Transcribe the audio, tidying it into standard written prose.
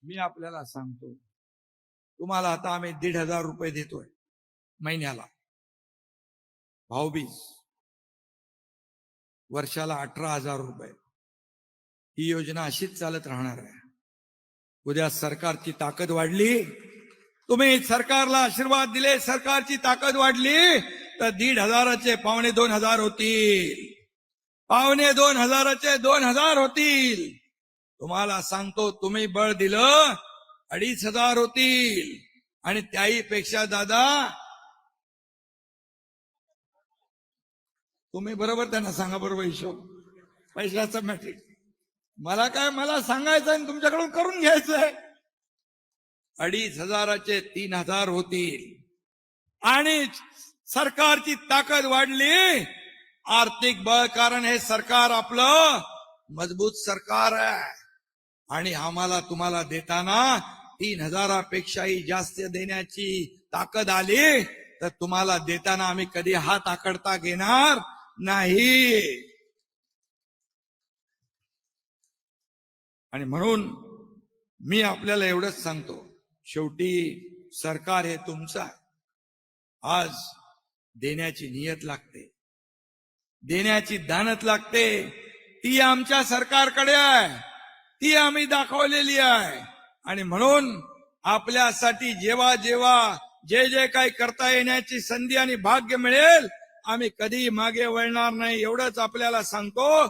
मी आपल्याला सांगतो, तुम्हाला आता आम्ही 1,500 रुपये देतोय महिन्याला, भाऊबीज, वर्षाला 18,000 रुपये. ही योजना अशीच चालत राहणार आहे. उद्या सरकारची ताकद वाढली, तुम्ही सरकारला आशीर्वाद दिले, सरकारची ताकद वाढली, तर 1,500चे 2,500 होतील, 2,500चे 2,000 होतील. तुम्हाला सांगतो, तुम्ही बळ दिलं 2,500 होतील. आणि त्याही पेक्षा दादा, तुम्ही बरोबर त्यांना सांगा, बरोबर हिशोब पैशाचा मॅट्रिक. मला काय, मला सांगायचं आणि तुमच्याकडून करून घ्यायचंय. 2,500चे 3,000 होतील. आणि सरकारची ताकद वाढली, आर्थिक बळ, कारण हे सरकार आपलं मजबूत सरकार आहे. आणि आम्हाला तुम्हाला देताना 3,000पेक्षाही जास्त देण्याची ताकद आली, तर तुम्हाला देताना आम्ही कधी हात आकडता घेणार नाही. आणि म्हणून मी आपल्याला एवढंच सांगतो, शेवटी सरकार हे तुमचं आहे. आज देण्याची नियत लागते, देण्याची दानत लागते, ती आमच्या सरकारकडे आहे, ती आम्ही दाखवलेली आहे. आणि म्हणून आपल्यासाठी जेव्हा जेव्हा जे जे काही करता येण्याची संधी आणि भाग्य मिळेल, आम्ही कधी मागे वळणार नाही, एवढंच आपल्याला सांगतो.